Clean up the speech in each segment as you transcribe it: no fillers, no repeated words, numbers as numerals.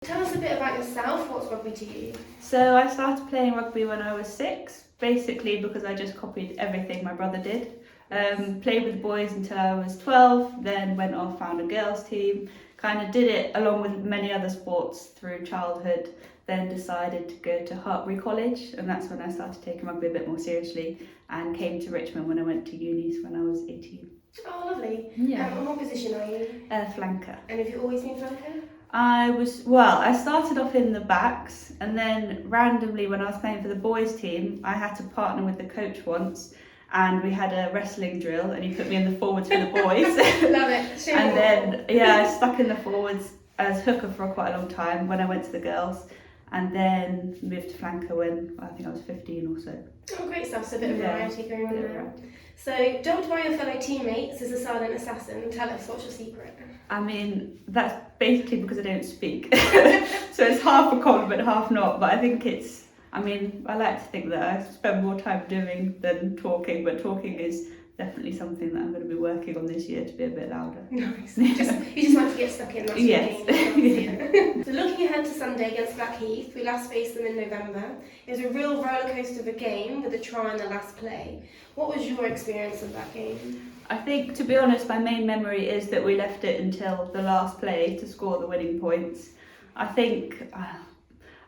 Tell us a bit about yourself. What's rugby to you? So I started playing rugby when I was 6, basically because I just copied everything my brother did. Played with the boys until I was 12, then went off, found a girls team, kind of did it along with many other sports through childhood, then decided to go to Rugby College, and that's when I started taking rugby a bit more seriously and came to Richmond when I went to uni when I was 18. Oh, lovely. Yeah. And what position are you? Flanker. And have you always been flanker? I started off in the backs, and then randomly when I was playing for the boys team, I had to partner with the coach once, and we had a wrestling drill, and he put me in the forwards for the boys. Love it. And then, I stuck in the forwards as hooker for quite a long time when I went to the girls, and then moved to flanker when I think I was 15 or so. Oh, great stuff. So a bit of variety going on there. Right. So, dubbed by your fellow teammates as a silent assassin, tell us, what's your secret? I mean, that's basically because I don't speak. So it's half a compliment, half not. But I think I like to think that I spend more time doing than talking. But talking is definitely something that I'm going to be working on this year to be a bit louder. Nice. You just like to get stuck in, that's yes. Yes. So looking ahead to Sunday against Blackheath, we last faced them in November. It was a real rollercoaster of a game with a try in the last play. What was your experience of that game? I think, to be honest, my main memory is that we left it until the last play to score the winning points. I think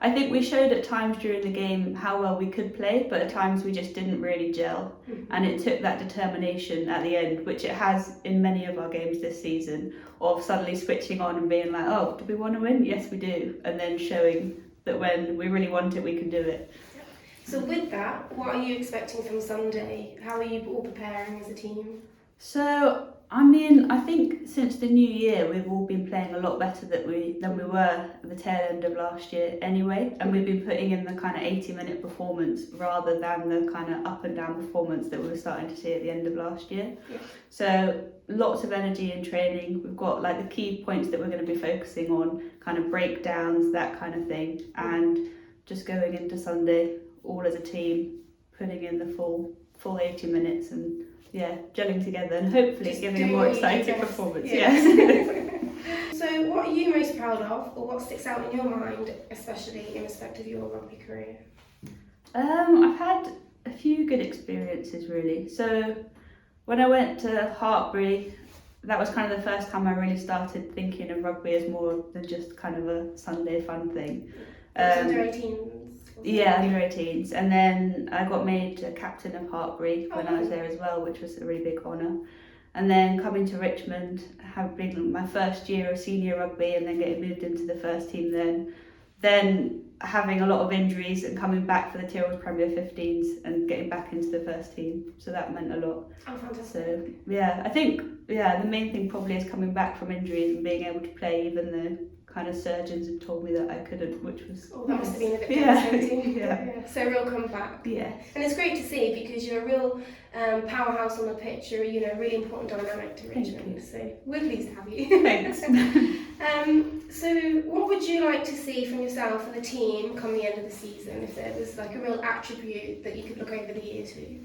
we showed at times during the game how well we could play, but at times we just didn't really gel. And it took that determination at the end, which it has in many of our games this season, of suddenly switching on and being like, oh, do we want to win? Yes, we do. And then showing that when we really want it, we can do it. So with that, what are you expecting from Sunday? How are you all preparing as a team? So, I think since the new year we've all been playing a lot better than we were at the tail end of last year anyway, and we've been putting in the kind of 80-minute performance rather than the kind of up and down performance that we were starting to see at the end of last year. Yeah. So lots of energy in training. We've got like the key points that we're going to be focusing on, kind of breakdowns, that kind of thing, and just going into Sunday all as a team, putting in the full 80 minutes and gelling together and hopefully just giving a more exciting performance. Yes. So what are you most proud of, or what sticks out in your mind, especially in respect of your rugby career? I've had a few good experiences really. So when I went to Hartbury, that was kind of the first time I really started thinking of rugby as more than just kind of a Sunday fun thing. Under 18s? Yeah, under 18s, and then I got made captain of Hartbury when I was there as well, which was a really big honour. And then coming to Richmond, having my first year of senior rugby and then getting moved into the first team then having a lot of injuries and coming back for the Tyrrells Premier 15s and getting back into the first team, so that meant a lot. Oh, fantastic. So I think the main thing probably is coming back from injuries and being able to play even though kind of surgeons had told me that I couldn't, which was that must have been a bit devastating. Yeah. So a real comeback. Yeah. And it's great to see because you're a real powerhouse on the pitch. You're a really important dynamic to Richmond. So we're pleased to have you. Thanks. So what would you like to see from yourself and the team come the end of the season, if there was like a real attribute that you could look over the year to?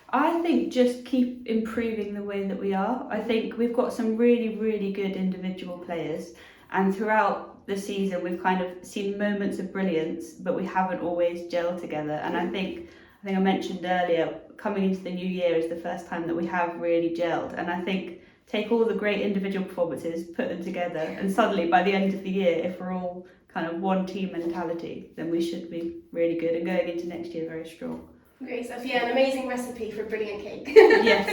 I think just keep improving the way that we are. I think we've got some really, really good individual players. And throughout the season, we've kind of seen moments of brilliance, but we haven't always gelled together. And I think I mentioned earlier, coming into the new year is the first time that we have really gelled. And I think take all the great individual performances, put them together, and suddenly by the end of the year, if we're all kind of one team mentality, then we should be really good and going into next year very strong. Great stuff. Yeah, an amazing recipe for a brilliant cake. Yes.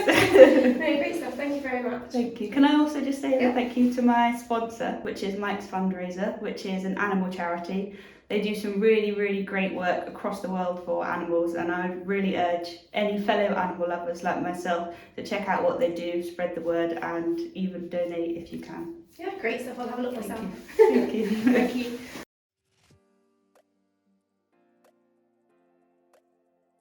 No, great stuff. Thank you very much. Thank you. Can I also just say thank you to my sponsor, which is Mike's Fundraiser, which is an animal charity. They do some really, really great work across the world for animals, and I would really urge any fellow animal lovers like myself to check out what they do, spread the word, and even donate if you can. Yeah, great stuff. I'll have a look myself. Thank you. Thank you.